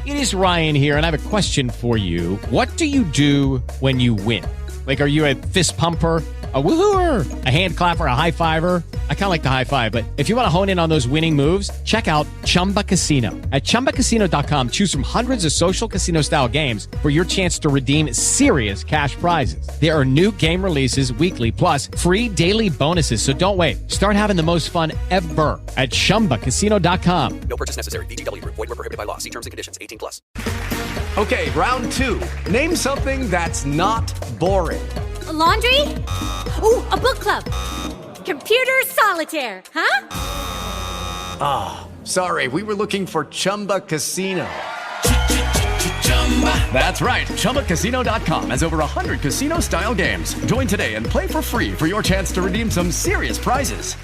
It is Ryan here, and I have a question for you. What do you do when you win? Like, are you a fist pumper, a woohooer, a hand clapper, a high fiver? I kind of like the high five, but if you want to hone in on those winning moves, check out Chumba Casino. At ChumbaCasino.com, choose from hundreds of social casino-style games for your chance to redeem serious cash prizes. There are new game releases weekly, plus free daily bonuses. So don't wait. Start having the most fun ever at ChumbaCasino.com. No purchase necessary. VGW. Void where prohibited by law. See terms and conditions. 18+. Okay, round two. Name something that's not boring. A laundry? Ooh, a book club. Computer solitaire, huh? Ah, sorry, we were looking for Chumba Casino. That's right, ChumbaCasino.com has over 100 casino-style games. Join today and play for free for your chance to redeem some serious prizes.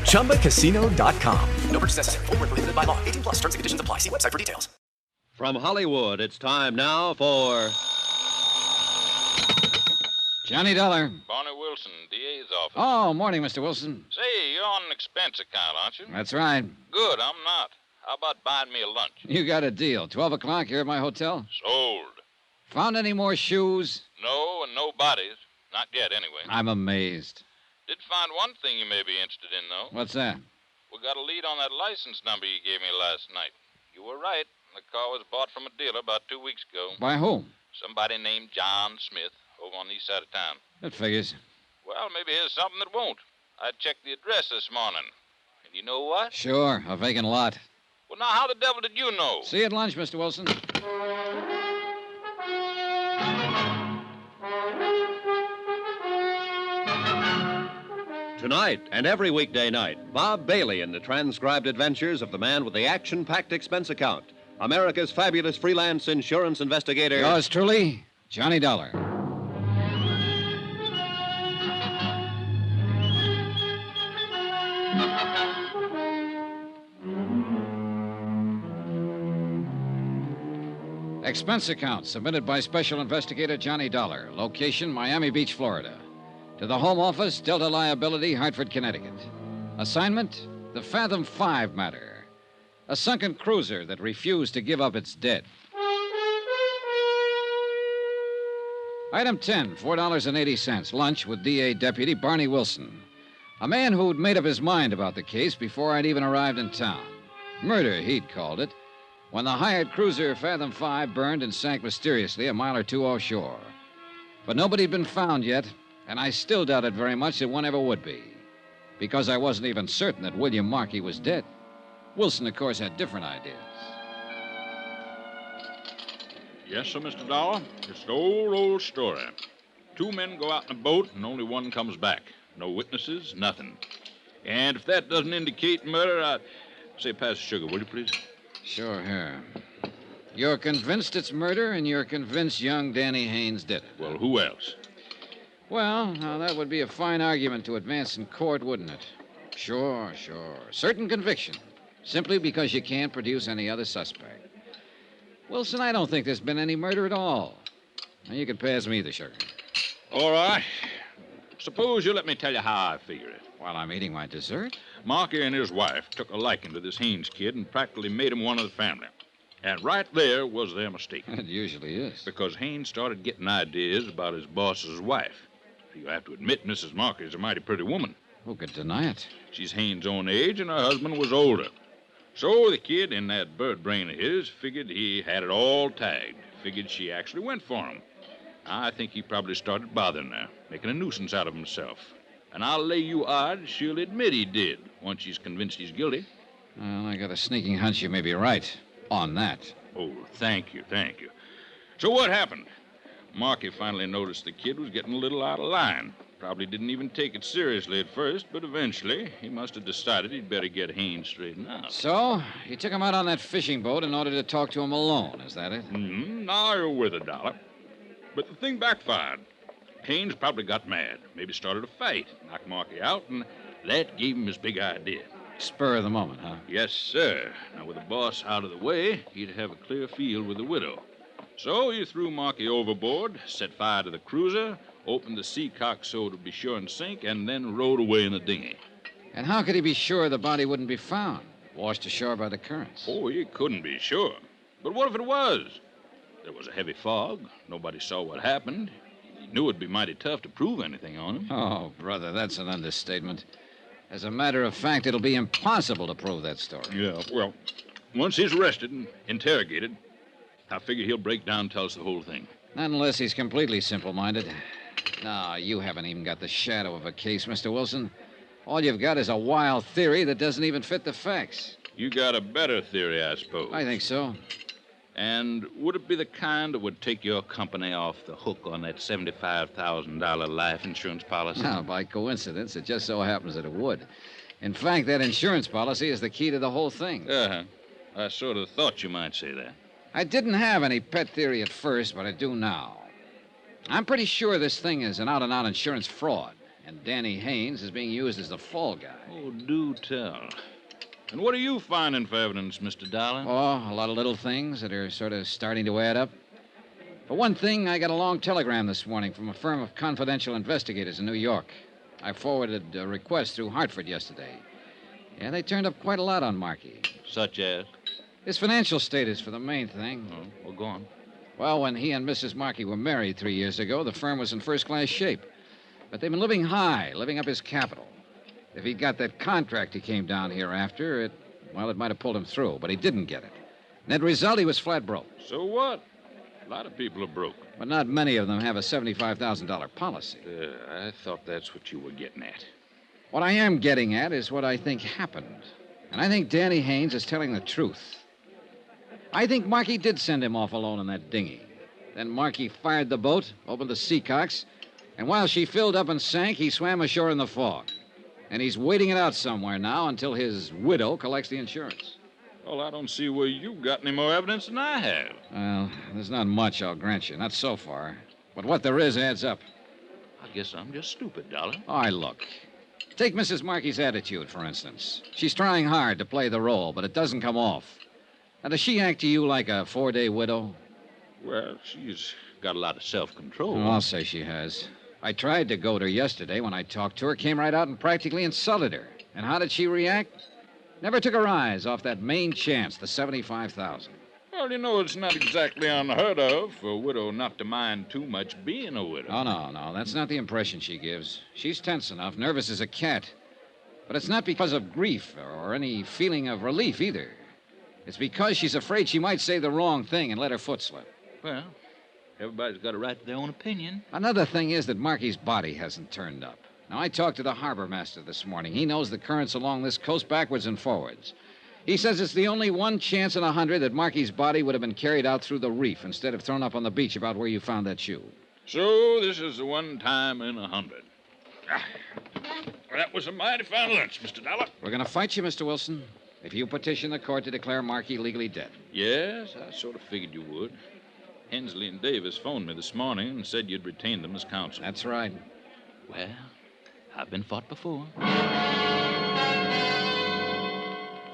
ChumbaCasino.com. No purchase necessary. Void where prohibited by law. 18+. Terms and conditions apply. See website for details. From Hollywood, it's time now for Johnny Dollar. Barney Wilson, DA's office. Oh, morning, Mr. Wilson. Say, you're on an expense account, aren't you? That's right. Good, I'm not. How about buying me a lunch? You got a deal. 12 o'clock here at my hotel. Sold. Found any more shoes? No, and no bodies. Not yet, anyway. I'm amazed. Did find one thing you may be interested in, though. What's that? We got a lead on that license number you gave me last night. You were right. The car was bought from a dealer about 2 weeks ago. By whom? Somebody named John Smith over on the east side of town. That figures. Well, maybe here's something that won't. I checked the address this morning. And you know what? Sure, a vacant lot. Well, now, how the devil did you know? See you at lunch, Mr. Wilson. Tonight and every weekday night, Bob Bailey in the transcribed adventures of the man with the action-packed expense account, America's fabulous freelance insurance investigator. Yours truly, Johnny Dollar. Expense account submitted by Special Investigator Johnny Dollar. Location, Miami Beach, Florida. To the Home Office, Delta Liability, Hartford, Connecticut. Assignment, the Fathom-Five matter. A sunken cruiser that refused to give up its dead. Item 10, $4.80. Lunch with DA Deputy Barney Wilson. A man who'd made up his mind about the case before I'd even arrived in town. Murder, he'd called it, when the hired cruiser Fathom-Five burned and sank mysteriously a mile or two offshore. But nobody'd been found yet, and I still doubted very much that one ever would be, because I wasn't even certain that William Markey was dead. Wilson, of course, had different ideas. Yes, sir, Mr. Dollar. It's the old story. 2 men go out in a boat, and only one comes back. No witnesses, nothing. And if that doesn't indicate murder, I'd say pass the sugar, will you, please? Sure, here. You're convinced it's murder, and you're convinced young Danny Haynes did it. Well, who else? Well, now that would be a fine argument to advance in court, wouldn't it? Sure. Certain conviction, simply because you can't produce any other suspect. Wilson, I don't think there's been any murder at all. Now, you can pass me the sugar. All right. Suppose you let me tell you how I figure it. While I'm eating my dessert? Markey and his wife took a liking to this Haynes kid and practically made him one of the family. And right there was their mistake. It usually is. Because Haynes started getting ideas about his boss's wife. You have to admit Mrs. Markey's a mighty pretty woman. Who could deny it? She's Haynes' own age, and her husband was older. So the kid, in that bird brain of his, figured he had it all tagged. Figured she actually went for him. I think he probably started bothering her, making a nuisance out of himself. And I'll lay you odds she'll admit he did, once she's convinced he's guilty. Well, I got a sneaking hunch you may be right on that. Oh, thank you. So what happened? Markey finally noticed the kid was getting a little out of line. Probably didn't even take it seriously at first, but eventually he must have decided he'd better get Haynes straightened out. So, you took him out on that fishing boat in order to talk to him alone, is that it? Now you're with a dollar. But the thing backfired. Haynes probably got mad, maybe started a fight, knocked Markey out, and that gave him his big idea. Spur of the moment, huh? Yes, sir. Now, with the boss out of the way, he'd have a clear field with the widow. So he threw Markey overboard, set fire to the cruiser, opened the sea cock so it would be sure and sink, and then rowed away in a dinghy. And how could he be sure the body wouldn't be found? Washed ashore by the currents. Oh, you couldn't be sure. But what if it was? There was a heavy fog. Nobody saw what happened. You knew it'd be mighty tough to prove anything on him. Oh, brother, that's an understatement. As a matter of fact, it'll be impossible to prove that story. Yeah, well, once he's arrested and interrogated, I figure he'll break down and tell us the whole thing. Not unless he's completely simple-minded. No, you haven't even got the shadow of a case, Mr. Wilson. All you've got is a wild theory that doesn't even fit the facts. You got a better theory, I suppose. I think so. And would it be the kind that would take your company off the hook on that $75,000 life insurance policy? Now, by coincidence, it just so happens that it would. In fact, that insurance policy is the key to the whole thing. Uh-huh. I sort of thought you might say that. I didn't have any pet theory at first, but I do now. I'm pretty sure this thing is an out-and-out insurance fraud, and Danny Haynes is being used as the fall guy. Oh, do tell. And what are you finding for evidence, Mr. Dollar? Oh, a lot of little things that are sort of starting to add up. For one thing, I got a long telegram this morning from a firm of confidential investigators in New York. I forwarded a request through Hartford yesterday. Yeah, they turned up quite a lot on Markey. Such as? His financial status for the main thing. Oh, well, go on. Well, when he and Mrs. Markey were married 3 years ago, the firm was in first-class shape. But they've been living high, living up his capital. If he'd got that contract he came down here after, it might have pulled him through, but he didn't get it. Net result, he was flat broke. So what? A lot of people are broke. But not many of them have a $75,000 policy. I thought that's what you were getting at. What I am getting at is what I think happened. And I think Danny Haynes is telling the truth. I think Markey did send him off alone in that dinghy. Then Markey fired the boat, opened the seacocks, and while she filled up and sank, he swam ashore in the fog. And he's waiting it out somewhere now until his widow collects the insurance. Well, I don't see where you've got any more evidence than I have. Well, there's not much, I'll grant you. Not so far. But what there is adds up. I guess I'm just stupid, Dollar. All right, look. Take Mrs. Markey's attitude, for instance. She's trying hard to play the role, but it doesn't come off. Now, does she act to you like a 4-day widow? Well, she's got a lot of self-control. Oh, I'll say she has. I tried to goad her yesterday when I talked to her, came right out and practically insulted her. And how did she react? Never took her eyes off that main chance, the $75,000. Well, you know, it's not exactly unheard of for a widow not to mind too much being a widow. Oh, no, that's not the impression she gives. She's tense enough, nervous as a cat. But it's not because of grief or any feeling of relief either. It's because she's afraid she might say the wrong thing and let her foot slip. Well, everybody's got a right to their own opinion. Another thing is that Markey's body hasn't turned up. Now, I talked to the harbor master this morning. He knows the currents along this coast backwards and forwards. He says it's the only one chance in 100 that Markey's body would have been carried out through the reef instead of thrown up on the beach about where you found that shoe. So this is the one time in 100. That was a mighty fine lunch, Mr. Dollar. We're going to fight you, Mr. Wilson, if you petition the court to declare Markey legally dead. Yes, I sort of figured you would. Hensley and Davis phoned me this morning and said you'd retained them as counsel. That's right. Well, I've been fought before.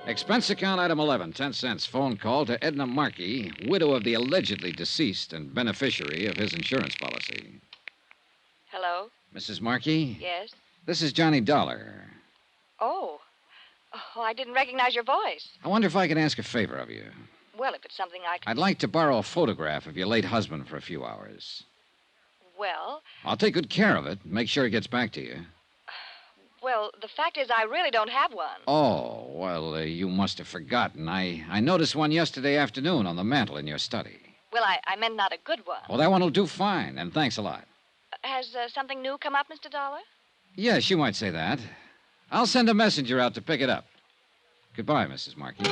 Expense account item 11, 10 cents. Phone call to Edna Markey, widow of the allegedly deceased and beneficiary of his insurance policy. Hello? Mrs. Markey? Yes? This is Johnny Dollar. Oh, I didn't recognize your voice. I wonder if I could ask a favor of you. Well, if it's something I can... I'd like to borrow a photograph of your late husband for a few hours. Well... I'll take good care of it. Make sure it gets back to you. Well, the fact is I really don't have one. Oh, well, you must have forgotten. I noticed one yesterday afternoon on the mantel in your study. Well, I meant not a good one. Well, that one will do fine, and thanks a lot. Has something new come up, Mr. Dollar? Yes, you might say that. I'll send a messenger out to pick it up. Goodbye, Mrs. Markey.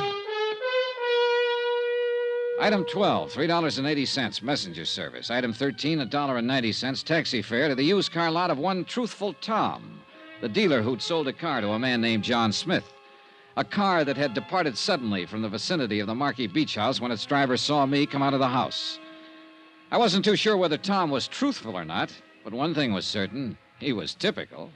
Item 12, $3.80, messenger service. Item 13, $1.90, taxi fare to the used car lot of one Truthful Tom, the dealer who'd sold a car to a man named John Smith. A car that had departed suddenly from the vicinity of the Markey Beach House when its driver saw me come out of the house. I wasn't too sure whether Tom was truthful or not, but one thing was certain. He was typical.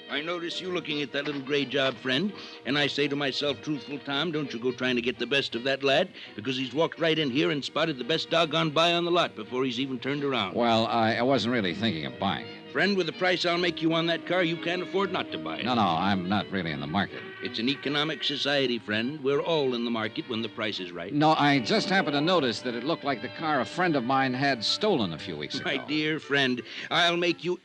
I notice you looking at that little gray job, friend, and I say to myself, Truthful Tom, don't you go trying to get the best of that lad, because he's walked right in here and spotted the best doggone buy on the lot before he's even turned around. Well, I wasn't really thinking of buying it. Friend, with the price I'll make you on that car, you can't afford not to buy it. No, I'm not really in the market. It's an economic society, friend. We're all in the market when the price is right. No, I just happened to notice that it looked like the car a friend of mine had stolen a few weeks ago. My dear friend, I'll make you...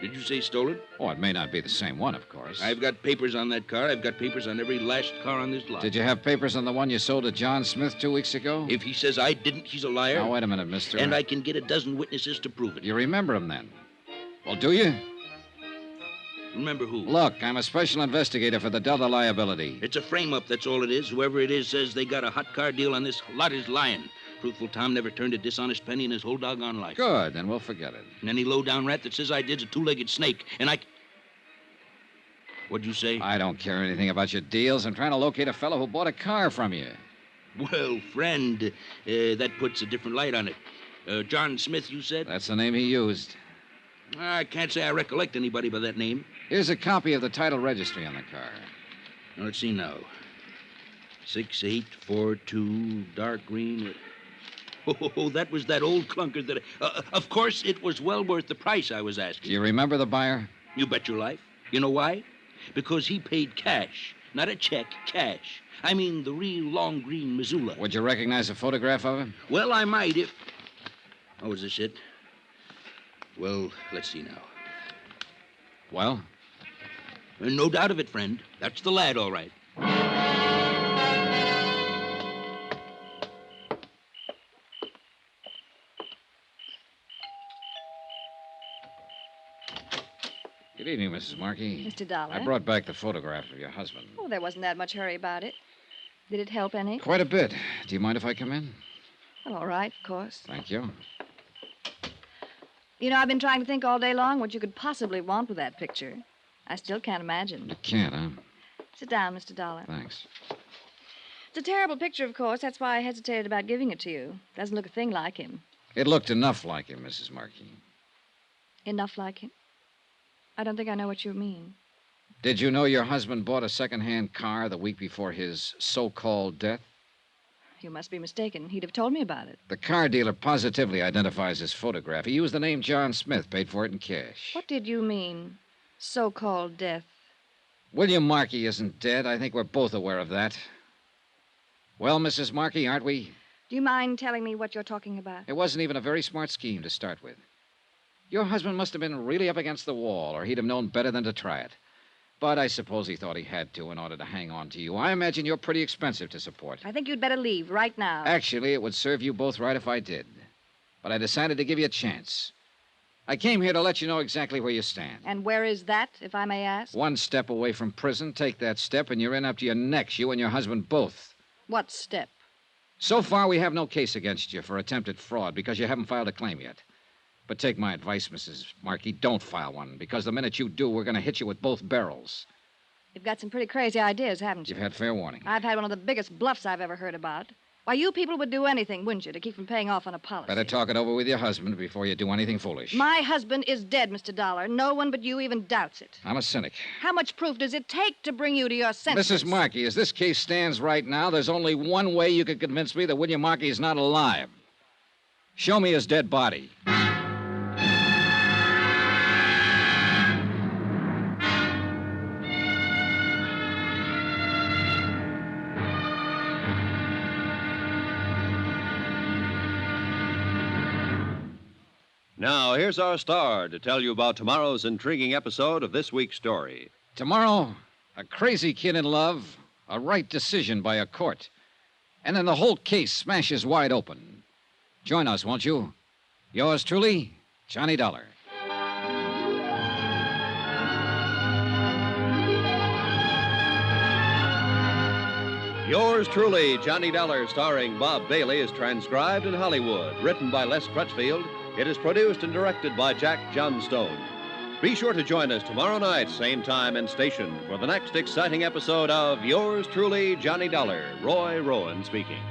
Did you say stolen? Oh, it may not be the same one, of course. I've got papers on that car. I've got papers on every last car on this lot. Did you have papers on the one you sold to John Smith 2 weeks ago? If he says I didn't, he's a liar. Now, wait a minute, mister. And I can get a dozen witnesses to prove it. You remember him, then? Well, do you? Remember who? Look, I'm a special investigator for the Delta liability. It's a frame-up, that's all it is. Whoever it is says they got a hot car deal on this lot is lying. Truthful Tom never turned a dishonest penny in his whole doggone life. Good, then we'll forget it. And any low-down rat that says I did's a two-legged snake, and I... What'd you say? I don't care anything about your deals. I'm trying to locate a fellow who bought a car from you. Well, friend, that puts a different light on it. John Smith, you said? That's the name he used. I can't say I recollect anybody by that name. Here's a copy of the title registry on the car. Now, let's see now. 6842, dark green. Oh, that was that old clunker that... of course, it was well worth the price I was asking. Do you remember the buyer? You bet your life. You know why? Because he paid cash. Not a check, cash. I mean the real long green Missoula. Would you recognize a photograph of him? Well, I might if... Oh, is this it? Well, let's see now. Well? No doubt of it, friend. That's the lad, all right. Good evening, Mrs. Markey. Mr. Dollar. I brought back the photograph of your husband. Oh, there wasn't that much hurry about it. Did it help any? Quite a bit. Do you mind if I come in? Well, all right, of course. Thank you. You know, I've been trying to think all day long what you could possibly want with that picture. I still can't imagine. You can't, huh? Sit down, Mr. Dollar. Thanks. It's a terrible picture, of course. That's why I hesitated about giving it to you. Doesn't look a thing like him. It looked enough like him, Mrs. Markey. Enough like him? I don't think I know what you mean. Did you know your husband bought a second-hand car the week before his so-called death? You must be mistaken. He'd have told me about it. The car dealer positively identifies his photograph. He used the name John Smith, paid for it in cash. What did you mean, so-called death? William Markey isn't dead. I think we're both aware of that. Well, Mrs. Markey, aren't we? Do you mind telling me what you're talking about? It wasn't even a very smart scheme to start with. Your husband must have been really up against the wall, or he'd have known better than to try it. But I suppose he thought he had to in order to hang on to you. I imagine you're pretty expensive to support. I think you'd better leave right now. Actually, it would serve you both right if I did. But I decided to give you a chance. I came here to let you know exactly where you stand. And where is that, if I may ask? One step away from prison. Take that step, and you're in up to your necks, you and your husband both. What step? So far, we have no case against you for attempted fraud because you haven't filed a claim yet. But take my advice, Mrs. Markey, don't file one, because the minute you do, we're going to hit you with both barrels. You've got some pretty crazy ideas, haven't you? You've had fair warning. I've had one of the biggest bluffs I've ever heard about. Why, you people would do anything, wouldn't you, to keep from paying off on a policy? Better talk it over with your husband before you do anything foolish. My husband is dead, Mr. Dollar. No one but you even doubts it. I'm a cynic. How much proof does it take to bring you to your senses? Mrs. Markey, as this case stands right now, there's only one way you could convince me that William Markey is not alive. Show me his dead body. Now, here's our star to tell you about tomorrow's intriguing episode of this week's story. Tomorrow, a crazy kid in love, a right decision by a court, and then the whole case smashes wide open. Join us, won't you? Yours truly, Johnny Dollar. Yours truly, Johnny Dollar, starring Bob Bailey, is transcribed in Hollywood. Written by Les Crutchfield, it is produced and directed by Jack Johnstone. Be sure to join us tomorrow night, same time and station, for the next exciting episode of Yours truly, Johnny Dollar. Roy Rowan speaking.